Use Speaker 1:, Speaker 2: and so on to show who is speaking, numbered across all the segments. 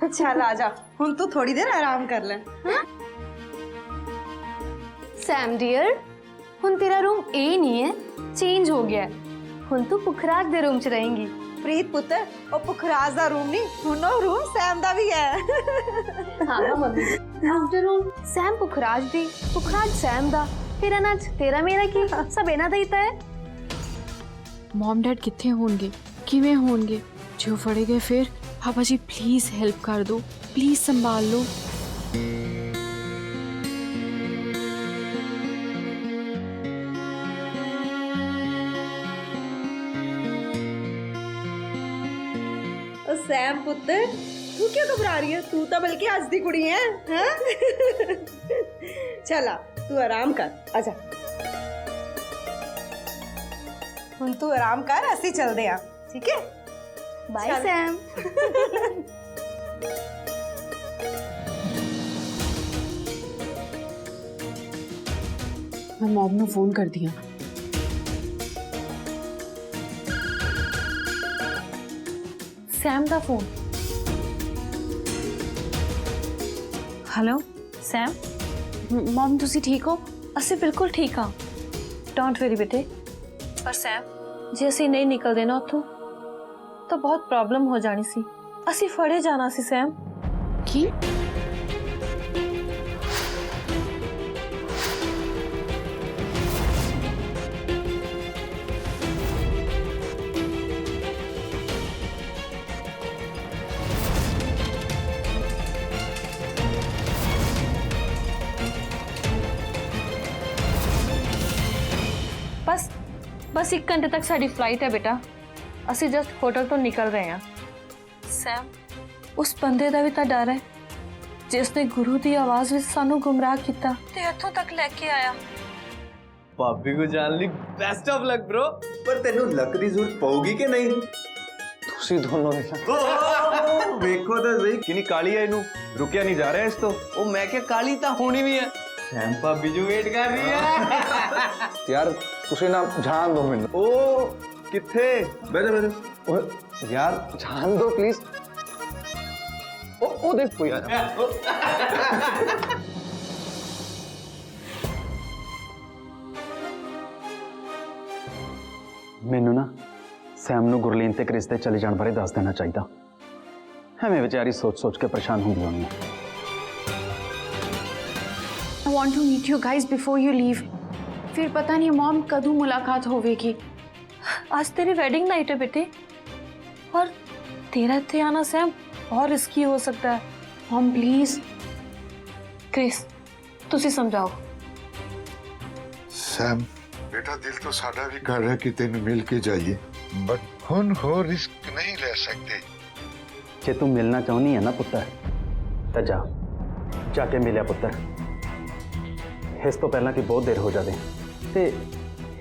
Speaker 1: चल आ जा, हुन तू थोड़ी देर आराम कर ले।
Speaker 2: सैम डियर, हुन तेरा रूम ए नहीं है, चेंज हो गया है। हुन तू पुखराज दे रूम च रहेंगी।
Speaker 1: प्रीत पुत्र, ओ पुखराज दा रूम नहीं, हुन ओ रूम सैम दा भी है।
Speaker 2: हाँ मम्मी, आफ्टर रूम सैम पुखराज दी, पुखराज सैम दा, फिर अनाज तेरा मेरा की सब इना दा ही ता है।
Speaker 3: मॉम डैड कितने होंगे, किवें होंगे, जो फड़े गए फिर। पापा जी प्लीज हेल्प कर दो, प्लीज संभाल लो।
Speaker 1: ओ सैम पुत्र, तू क्यों घबरा रही है? तू तो बल्कि आज दी कुड़ी है, हाँ? चला, तू आराम कर, आजा। हुन तू आराम कर, असी चलदे आ, ठीक है?
Speaker 2: By Sam.
Speaker 3: मैं मॉम ने फोन कर दिया।
Speaker 4: सैम दा फोन। हेलो सैम,
Speaker 3: मॉम तुसी ठीक हो?
Speaker 4: ਅਸੀਂ ਬਿਲਕੁਲ ਠੀਕ ਹਾਂ। ਡੋਂਟ ਵਰੀ ਬੇਟੇ। ਪਰ ਸੈਮ, ਜੇ ਅਸੀਂ ਨਹੀਂ ਨਿਕਲਦੇ ਨਾ ਉੱਥੋਂ ਤਾਂ ਬਹੁਤ ਪ੍ਰੋਬਲਮ ਹੋ ਜਾਣੀ ਸੀ। ਅਸੀਂ ਫੜੇ ਜਾਣਾ ਸੀ ਸੈਮ।
Speaker 3: की
Speaker 4: ਬਸ ਬਸ 1 ਘੰਟੇ ਤੱਕ ਸਾਡੀ ਫਲਾਈਟ ਹੈ ਬੇਟਾ। ਅਸੀਂ ਜਸਟ ਹੋਟਲ ਤੋਂ ਨਿਕਲ ਰਹੇ ਹਾਂ। ਸੈਮ, ਉਸ ਬੰਦੇ ਦਾ ਵੀ ਤਾਂ ਡਰ ਹੈ ਜਿਸ ਨੇ ਗੁਰੂ ਦੀ ਆਵਾਜ਼ ਵਿੱਚ ਸਾਨੂੰ ਗੁੰਮਰਾਹ ਕੀਤਾ ਤੇ ਇੱਥੋਂ ਤੱਕ ਲੈ ਕੇ ਆਇਆ।
Speaker 5: भाभी को जान ली, बेस्ट ऑफ लक ब्रो। पर तेनू लक दी जरूरत पऊगी कि नहीं?
Speaker 6: ਤੁਸੀਂ ਦੋਨੋਂ ਦੇ
Speaker 5: ਵੇਖੋ ਤਾਂ ਸਹੀ ਕਿੰਨੀ ਕਾਲੀ ਹੈ ਇਹਨੂੰ, ਰੁਕਿਆ ਨਹੀਂ ਜਾ ਰਿਹਾ ਇਸ ਤੋਂ। ਉਹ ਮੈਂ ਕਿਹਾ ਕਾਲੀ ਤਾਂ ਹੋਣੀ ਵੀ ਹੈ। ਸੈਮ ਭਾਬੀ ਜੋ ਵੇਟ ਕਰ ਰਹੀ ਹੈ।
Speaker 6: ਯਾਰ ਤੁਸੀਂ ਨਾ ਜਾਣ ਦਿਓ ਮੈਨੂੰ।
Speaker 5: ਉਹ ਕਿੱਥੇ? ਬੈਠੋ ਬੈਠੋ।
Speaker 6: ਓਏ ਯਾਰ ਜਾਣ ਦਿਓ ਪਲੀਜ਼। ਉਹ ਦੇਖ ਕੋਈ ਆ ਰਿਹਾ। ਮੈਨੂੰ ਨਾ ਸੈਮ ਨੂੰ ਗੁਰਲੀਨ ਤੇ ਕ੍ਰਿਸ ਦੇ ਚਲੇ ਜਾਣ ਬਾਰੇ ਦੱਸ ਦੇਣਾ ਚਾਹੀਦਾ। ਐਵੇਂ ਵਿਚਾਰੀ ਸੋਚ-ਸੋਚ ਕੇ ਪਰੇਸ਼ਾਨ ਹੁੰਦੀ ਹੋਣੀ ਹੈ।
Speaker 3: I want to meet you guys before you leave. फिर पता नहीं मॉम कदू मुलाकात होवेगी।
Speaker 4: आज तेरी वेडिंग नाइट है बेटे और तेरा इत्थे आना सैम बहुत रिस्की हो सकता है।
Speaker 3: Mom please.
Speaker 4: क्रिस, तुसी समझाओ।
Speaker 7: सैम बेटा, दिल तो साडा भी कर रहा है कि तेन मिल के जाइए, बट हुन हो रिस्क नहीं ले सकते।
Speaker 6: ਜੇ ਤੂੰ ਮਿਲਣਾ ਚਾਹੁੰਦੀ ਹੈ ਨਾ ਪੁੱਤਰ ਤਾਂ ਜਾ ਕੇ ਮਿਲਿਆ ਪੁੱਤਰ। ਇਸ ਤੋਂ ਪਹਿਲਾਂ ਕਿ ਬਹੁਤ ਦੇਰ ਹੋ ਜਾਵੇ ਤੇ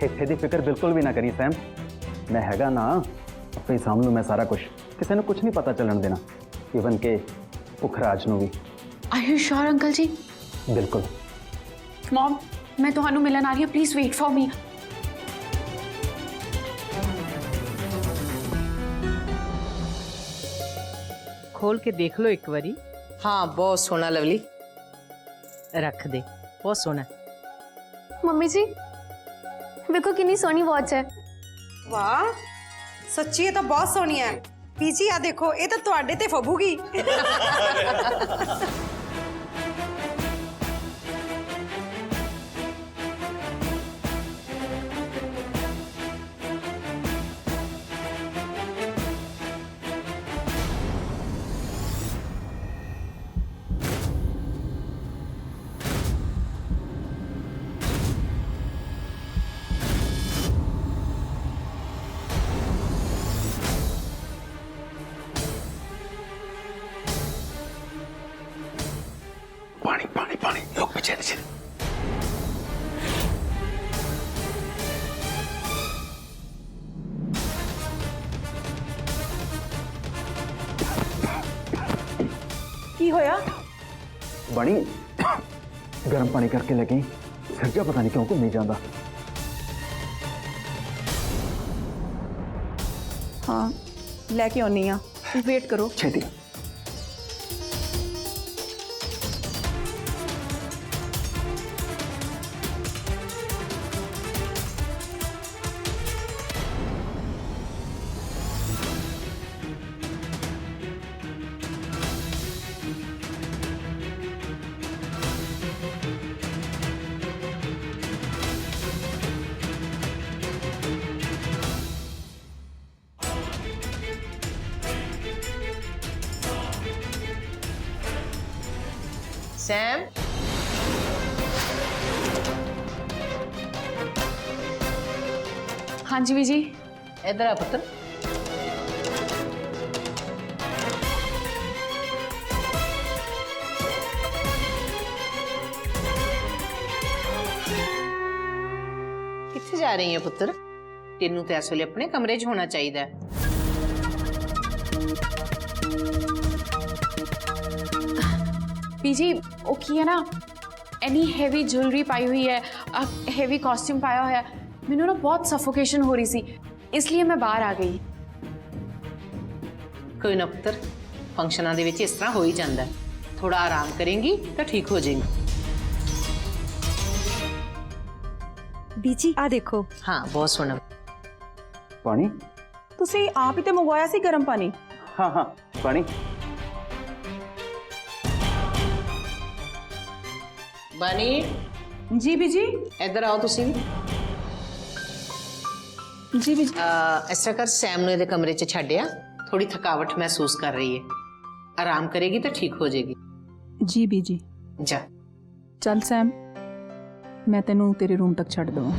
Speaker 6: ਇੱਥੇ ਦੀ ਫਿਕਰ ਬਿਲਕੁਲ ਵੀ ਨਾ ਕਰੀ ਸੈਮ। ਮੈਂ ਹੈਗਾ ਨਾ, ਆਪੇ ਸਾਂਭ ਲੂ ਮੈਂ ਸਾਰਾ ਕੁਝ। ਕਿਸੇ ਨੂੰ ਕੁਝ ਨਹੀਂ ਪਤਾ ਚੱਲਣ ਦੇਣਾ, ਈਵਨ ਕਿ ਪੁਖਰਾਜ ਨੂੰ ਵੀ।
Speaker 3: Are you sure uncle ji?
Speaker 6: ਬਿਲकुल।
Speaker 3: मॉम मैं ਤੁਹਾਨੂੰ ਮਿਲਣ ਆ ਰਹੀ ਹਾਂ, प्लीज वेट फॉर मी।
Speaker 8: खोल के देख लो एक बारी।
Speaker 9: हाँ बहुत सोना लवली।
Speaker 8: रख दे, बहुत सोना।
Speaker 2: मम्मी जी देखो कितनी सोनी वॉच है।
Speaker 1: वाह, सच्ची ये तो बहुत सोहनी है। पीजी आ देखो, ये तो तुहाडे ते फबूगी।
Speaker 6: पानी पानी पानी, लोग पीछे नीचे।
Speaker 4: की होया?
Speaker 6: बनी गर्म पानी करके लगी, सिर जा पता नहीं क्यों घूमी जाता।
Speaker 1: हाँ लैके आनी आ।
Speaker 3: वेट करो।
Speaker 6: छेती।
Speaker 9: सैम
Speaker 3: हाँ जी बीजी।
Speaker 9: इधर आ पुत्र। किथे जा रही है पुत्र? तेनू तो इस वेले अपने कमरे च होना चाहिए।
Speaker 3: बीजी वो की है ना एनी हैवी ज्वेलरी पाई हुई है, हैवी कॉस्ट्यूम पाया हुआ है, मैनू ना बहुत सफोकेशन हो रही सी, इसलिए मैं बाहर आ गई।
Speaker 9: कोई ना पुत्र, फंक्शनां दे विच इस तरह हो ही जाता है। थोड़ा आराम करेंगी तो ठीक हो जाएगी।
Speaker 1: बीजी आ देखो।
Speaker 9: हाँ बहुत सोहना।
Speaker 6: पानी?
Speaker 10: ਤੁਸੀਂ ਆਪ ਹੀ ਤੇ ਮੰਗਵਾਇਆ ਸੀ ਗਰਮ ਪਾਣੀ।
Speaker 6: हाँ हाँ पानी।
Speaker 9: बानी
Speaker 10: जी बीजी।
Speaker 9: इधर आओ तुसी भी।
Speaker 10: जी बीजी।
Speaker 9: इस तरह कर सैम नूं इहदे कमरे च छड्डिया, थोड़ी थकावट महसूस कर रही है, आराम करेगी तो ठीक हो जाएगी।
Speaker 10: जी बीजी।
Speaker 9: जा
Speaker 10: चल सैम, मैं तेनू तेरे रूम तक छड़ दवां।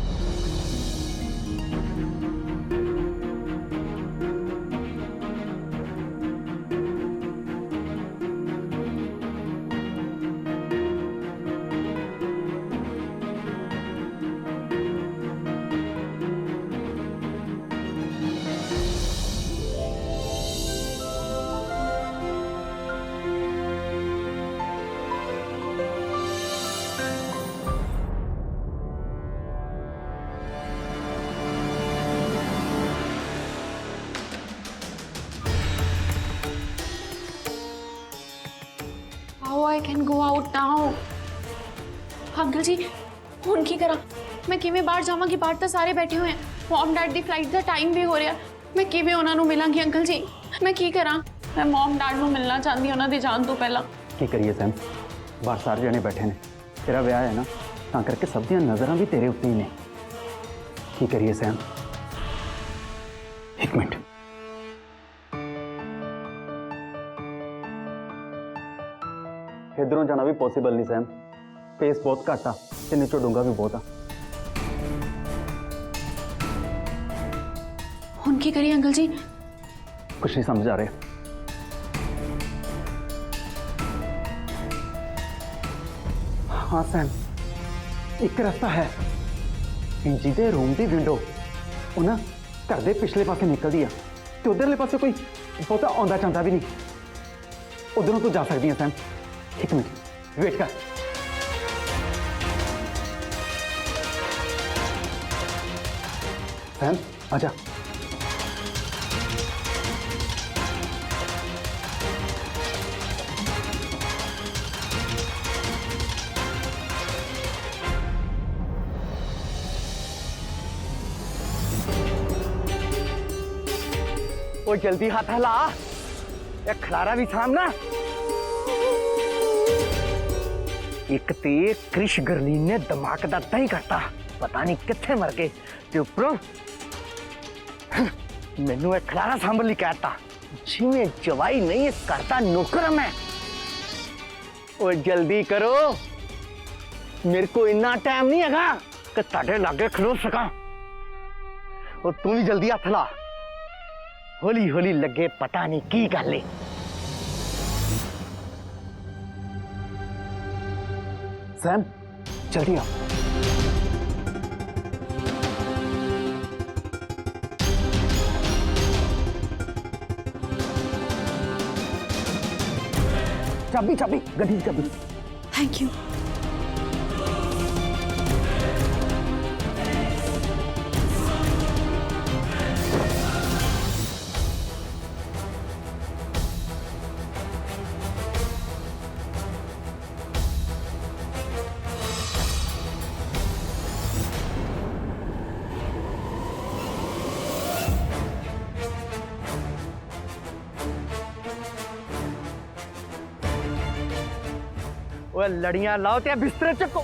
Speaker 3: How I can go out now? Uncle ji ਹੁਣ ਕੀ ਕਰਾਂ? ਮੈਂ ਕਿਵੇਂ ਬਾਹਰ ਜਾਵਾਂਗੀ? ਬਾਹਰ ਤਾਂ ਸਾਰੇ ਬੈਠੇ ਹੋਏ ਆ, ਮਮ ਡੈਡ ਦੀ ਫਲਾਈਟ ਦਾ ਟਾਈਮ ਵੀ ਹੋ ਰਿਹਾ, ਮੈਂ ਕਿਵੇਂ ਉਹਨਾਂ ਨੂੰ ਮਿਲਾਂਗੀ? ਅੰਕਲ ਜੀ ਮੈਂ ਕੀ ਕਰਾਂ? ਮੈਂ ਮਮ ਡੈਡ ਨੂੰ ਮਿਲਣਾ ਚਾਹੁੰਦੀ, ਉਹਨਾਂ ਦੇ ਜਾਣ ਤੋਂ ਪਹਿਲਾਂ।
Speaker 6: ਕੀ ਕਰੀਏ ਸੈਮ, ਬਾਹਰ ਸਾਰੇ ਜਣੇ ਬੈਠੇ ਨੇ, ਤੇਰਾ ਵਿਆਹ ਹੈ ਨਾ, ਤਾਂ ਕਰਕੇ ਸਭ ਦੀਆਂ ਨਜ਼ਰਾਂ ਵੀ ਤੇਰੇ ਉੱਤੇ ਹੀ ਨੇ। ਕੀ ਕਰੀਏ ਸੈਮ? ਇੱਕ ਮਿੰਟ। इधरों जाना भी पॉसिबल नहीं सैम, पेस बहुत घट आ ते नीचों डूंगा भी बहुत आ।
Speaker 3: ਹੁਣ ਕੀ ਕਰੀਏ ਅੰਕਲ ਜੀ?
Speaker 6: कुछ नहीं समझ आ रहे। हाँ सैम, एक रास्ता है। इंजी दे रूम दी विंडो ਉਹ ਨਾ घर दे पिछले पासे निकलती है, तो उधरले पासे कोई बहुता आंदा जांदा भी नहीं, उधरों तो जा सकती है सैम। एक मिनट वेट कर। सैम आजा। वो जल्दी हाथ हला, या खलारा भी सामना। एक ते क्रिश गरलीन ने दिमाग का दही करता, पता नहीं कितने मर गए, ते उपरों मैनू एक खलारा सांभल कहता, जिमें जवाई नहीं करता नौकर मैं। वो जल्दी करो, मेरे को इतना टाइम नहीं है कि ताड़े लागे खलो सका। और तू भी जल्दी हाथ ला, हौली हौली लगे पता नहीं की गल है। सैम जल्दी आओ। चाबी चाबी गड्डी की चाबी।
Speaker 3: Thank you.
Speaker 6: ओए लड़ियां लाओ ते बिस्तर चको।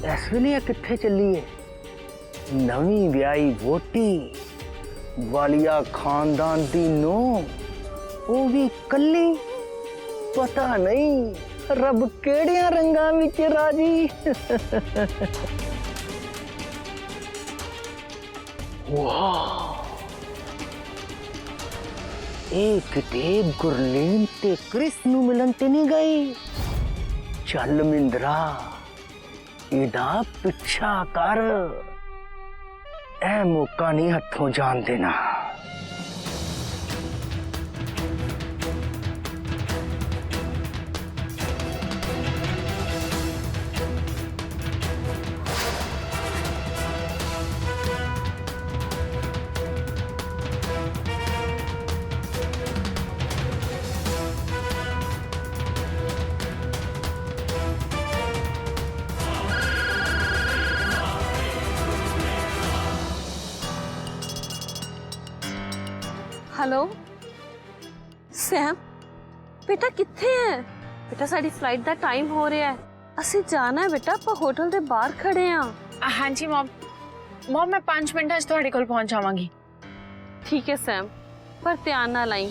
Speaker 6: इस वेले कित्थे चलिए? नवी ब्याही वोटी वालिया खानदान दी नो, वो भी कली। पता नहीं रब केड़ियां रंगां विच राजी। वाह, एक किते गुरलीन ते क्रिस नू मिलन ते नहीं गई। चल मिंदरा, इदा पिछा कर, ए मौका नहीं हथों जान देना।
Speaker 4: हेलो सैम, बेटा कित्थे है? बेटा साडी फ्लाइट दा टाइम हो रहा है, ਅਸੀਂ ਜਾਣਾ ਹੈ बेटा। ਆਪਾਂ ਹੋਟਲ ਦੇ ਬਾਹਰ ਖੜੇ ਆ।
Speaker 3: हाँ जी मॉम, मॉम मैं 5 मिनट च ਤੁਹਾਡੇ ਕੋਲ ਪਹੁੰਚ ਜਾਵਾਂਗੀ।
Speaker 4: ठीक है सैम, पर ध्यान ना लाई।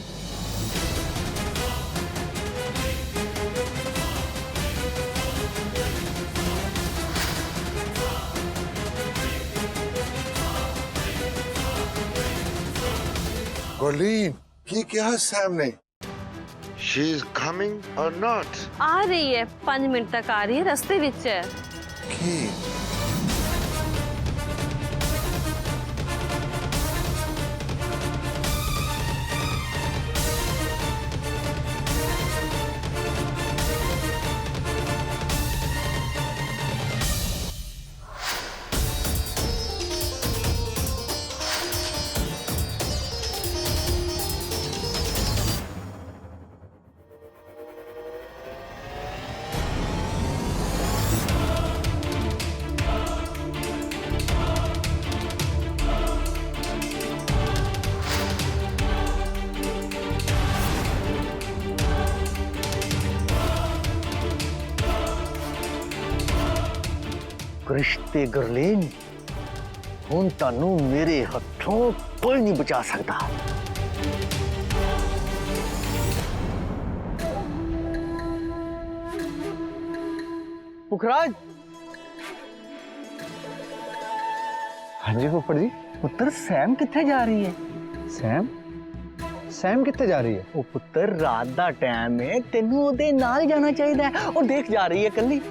Speaker 7: गुरलीन, की क्या सैम ने? शी इज कमिंग और नॉट?
Speaker 4: आ रही है, 5 मिनट तक आ रही है, रास्ते विच है।
Speaker 7: की
Speaker 6: रिश्ते गुरलीन, हुण तानू मेरे हथों कोई नहीं बचा सकता। पुखराज। हाँ जी फुफड़ जी। पुत्र सैम कित्थे जा रही है? सैम? सैम कित्थे जा रही है? ओ पुत्र, रात दा टाइम है, तेनू ओदे नाल जाना चाहिए। ओ देख, जा रही है कल्ली।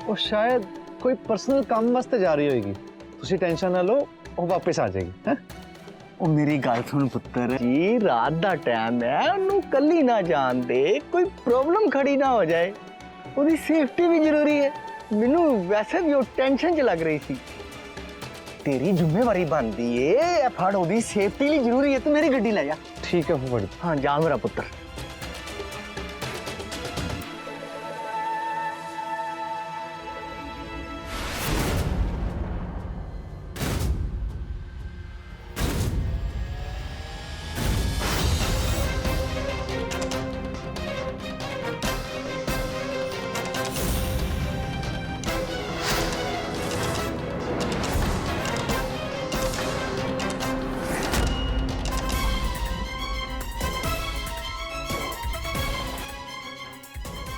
Speaker 11: ਉਹ ਸ਼ਾਇਦ ਕੋਈ ਪਰਸਨਲ ਕੰਮ ਵਾਸਤੇ ਜਾ ਰਹੀ ਹੋਏਗੀ। ਤੁਸੀਂ ਟੈਨਸ਼ਨ ਨਾ ਲਓ, ਉਹ ਵਾਪਸ ਆ ਜਾਏਗੀ। ਹੈ
Speaker 6: ਉਹ ਮੇਰੀ ਗੱਲ ਸੁਣ ਪੁੱਤਰ ਜੀ, ਰਾਤ ਦਾ ਟਾਈਮ ਹੈ, ਉਹਨੂੰ ਕੱਲੀ ਨਾ ਜਾਣ ਦੇ, ਕੋਈ ਪ੍ਰੋਬਲਮ ਖੜੀ ਨਾ ਹੋ ਜਾਏ। ਉਹਦੀ ਸੇਫਟੀ ਵੀ ਜ਼ਰੂਰੀ ਹੈ। ਮੈਨੂੰ ਵੈਸੇ ਵੀ ਉਹ ਟੈਨਸ਼ਨ 'ਚ ਲੱਗ ਰਹੀ ਸੀ। ਤੇਰੀ ਜ਼ਿੰਮੇਵਾਰੀ ਬਣਦੀ ਏ, ਫੜ, ਉਹਦੀ ਸੇਫਟੀ ਲਈ ਜ਼ਰੂਰੀ ਹੈ। ਤੂੰ ਮੇਰੀ ਗੱਡੀ ਲੈ ਜਾ।
Speaker 11: ਠੀਕ ਹੈ ਫੁੱਫੜ।
Speaker 6: ਹਾਂ, ਜਾ ਮੇਰਾ ਪੁੱਤਰ।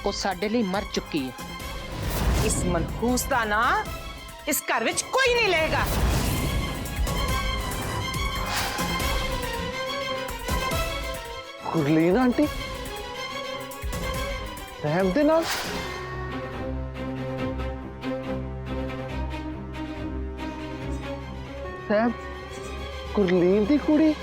Speaker 9: ਉਹ ਸਾਡੇ ਲਈ ਮਰ ਚੁੱਕੀ ਹੈ। ਇਸ ਮਨਹੂਸ ਦਾ ਨਾਂ ਇਸ ਘਰ ਵਿੱਚ ਕੋਈ ਨਹੀਂ ਲਏਗਾ।
Speaker 11: ਗੁਰਲੀਨ ਆਂਟੀ ਸੈਮ ਦੇ ਨਾਲ? ਸੈਮ ਗੁਰਲੀਨ ਦੀ ਕੁੜੀ?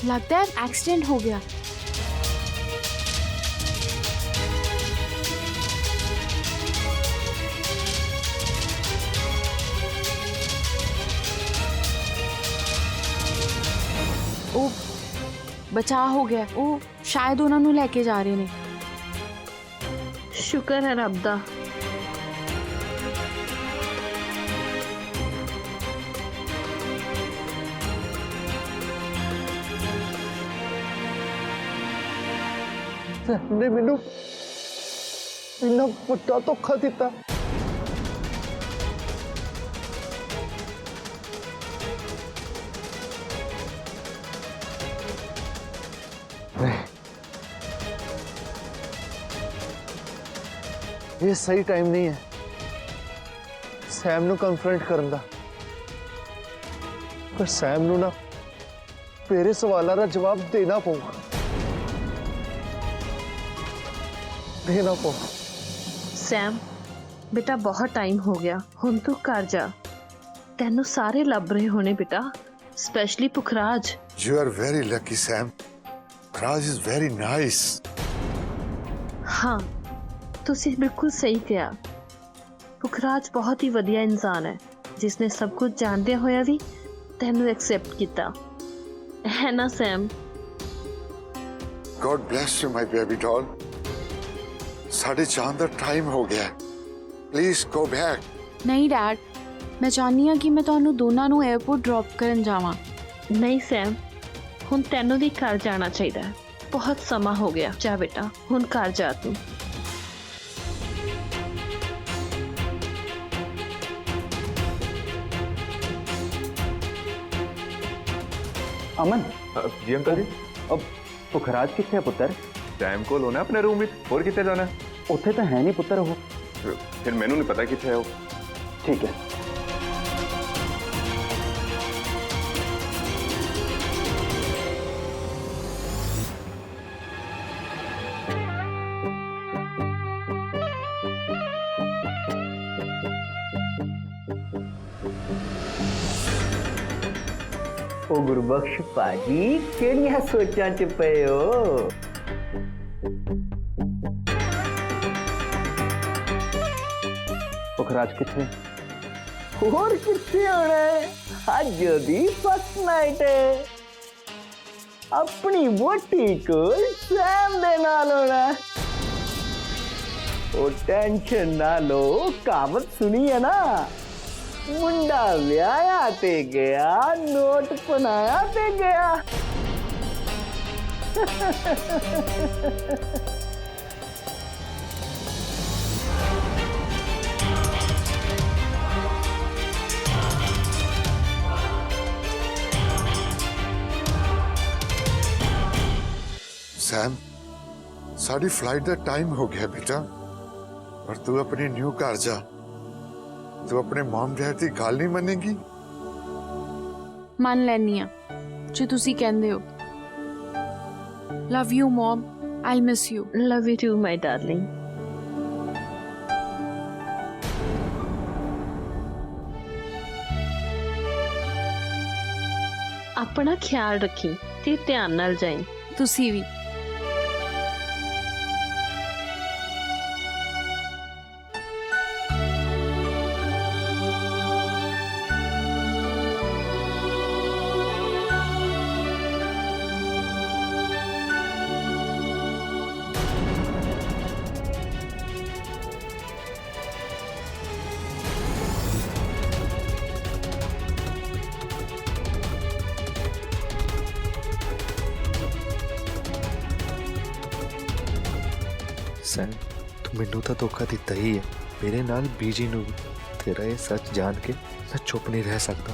Speaker 3: लगता है एक्सीडेंट हो गया। ओ बचा हो गया। ਉਹ ਸ਼ਾਇਦ ਉਹਨਾਂ ਨੂੰ ਲੈ ਕੇ ਜਾ ਰਹੇ ਨੇ।
Speaker 2: ਸ਼ੁਕਰ ਹੈ ਰੱਬ ਦਾ।
Speaker 11: ਨੇ ਮੈਨੂੰ ਇੰਨਾ ਵੱਡਾ ਧੋਖਾ ਦਿੱਤਾ। ਇਹ ਸਹੀ ਟਾਈਮ ਨਹੀਂ ਹੈ ਸੈਮ ਨੂੰ ਕਨਫਰੰਟ ਕਰਨ ਦਾ, ਪਰ ਸੈਮ ਨੂੰ ਨਾ ਮੇਰੇ ਸਵਾਲਾਂ ਦਾ ਜਵਾਬ ਦੇਣਾ ਪਊਗਾ। ਦੇਣਾ ਪਊਗਾ।
Speaker 2: ਸੈਮ ਬੇਟਾ ਬਹੁਤ ਟਾਈਮ ਹੋ ਗਿਆ, ਹੁਣ ਤੂੰ ਘਰ ਜਾ। ਤੈਨੂੰ ਸਾਰੇ ਲੱਭ ਰਹੇ ਹੋਣੇ ਬੇਟਾ, specially Pukhraj.
Speaker 7: You are very lucky, Sam. Raj is very nice.
Speaker 2: ਹਾਂ ਤੁਸੀਂ ਬਿਲਕੁਲ ਸਹੀ ਕਿਹਾ। ਪੁਖਰਾਜ ਬਹੁਤ ਹੀ ਵਧੀਆ ਇਨਸਾਨ ਹੈ, ਜਿਸਨੇ ਸਭ ਕੁਝ ਜਾਣਦਿਆਂ ਹੋਇਆ ਵੀ ਤੈਨੂੰ ਐਕਸੈਪਟ ਕੀਤਾ ਹੈ ਨਾ ਸੈਮ।
Speaker 7: God bless you, my baby doll. ਸਾਡੇ ਜਾਣ ਦਾ ਟਾਈਮ ਹੋ ਗਿਆ। Please go back.
Speaker 3: ਨਹੀਂ ਡੈਡ, ਮੈਂ ਚਾਹੁੰਦੀ ਹਾਂ ਕਿ ਮੈਂ ਤੁਹਾਨੂੰ ਦੋਨਾਂ ਨੂੰ 에어ਪੋਰਟ ਡ੍ਰੌਪ ਕਰਨ ਜਾਵਾਂ।
Speaker 2: ਨਹੀਂ ਸੈਮ, ਹੁਣ ਤੈਨੂੰ ਵੀ ਘਰ ਜਾਣਾ ਚਾਹੀਦਾ ਹੈ। ਬਹੁਤ ਸਮਾਂ ਹੋ ਗਿਆ। ਜਾ ਬੇਟਾ, ਹੁਣ ਘਰ ਜਾ ਤੂੰ।
Speaker 6: ਅਮਨ
Speaker 5: ਜੀ ਅੰਕਲ ਜੀ।
Speaker 6: अब पुखराज किथे है पुत्र?
Speaker 5: ਸੈਮ ਕੋਲ ਹੋਣਾ ਆਪਣੇ ਰੂਮ ਵਿੱਚ, ਹੋਰ ਕਿੱਥੇ ਜਾਣਾ?
Speaker 6: ਉੱਥੇ ਤਾਂ ਹੈ ਨਹੀਂ ਪੁੱਤਰ ਉਹ।
Speaker 5: ਫਿਰ ਮੈਨੂੰ ਨਹੀਂ ਪਤਾ ਕਿੱਥੇ ਹੈ ਉਹ।
Speaker 6: ਠੀਕ ਹੈ।
Speaker 12: ਉਹ ਗੁਰਬਖਸ਼ ਭਾਜੀ ਕਿਹੜੀਆਂ ਸੋਚਾਂ ਚ ਪਏ ਹੋ?
Speaker 6: पुखराज किथे?
Speaker 12: ਹੋਰ ਕਿੱਥੇ ਹੋਣਾ ਹੈ? ਅੱਜ ਦੀ ਫਸਟ ਨਾਈਟ ਹੈ। ਆਪਣੀ ਵੋਟੀ ਕੋਲ ਸੈਮ ਦੇ ਨਾਲ ਹੋਣਾ। ਉਹ ਟੈਨਸ਼ਨ ਨਾ ਲੋ, ਕਹਾਵਤ ਸੁਣੀ ਹੈ ਨਾ, ਮੁੰਡਾ ਵਿਆਹਿਆ ਤੇ ਗਿਆ, ਨੋਟ ਪਨਾਇਆ ਤੇ ਗਿਆ।
Speaker 7: सैम, साड़ी फ्लाइट का टाइम हो गया बेटा, और तू अपने न्यू घर जा। तू अपने मॉम डैड की गल नहीं मनेगी?
Speaker 3: ਮੰਨ ਲੈਂਦੀ ਹਾਂ ਜੇ ਤੁਸੀਂ ਕਹਿੰਦੇ ਹੋ। Love you mom, I miss you.
Speaker 2: Love you too my darling. ਆਪਣਾ ਖਿਆਲ ਰੱਖੀ ਤੇ ਧਿਆਨ ਨਾਲ ਜਾਈਂ।
Speaker 3: ਤੁਸੀਂ ਵੀ।
Speaker 11: ਸੈਮ ਤੂੰ ਮੈਨੂੰ ਤਾਂ ਧੋਖਾ ਦਿੱਤਾ ਹੀ ਹੈ, ਮੇਰੇ ਨਾਲ ਬੀਜੀ ਨੂੰ ਵੀ। ਤੇਰਾ ਇਹ ਸੱਚ ਜਾਣ ਕੇ ਮੈਂ ਚੁੱਪ ਨਹੀਂ ਰਹਿ ਸਕਦਾ।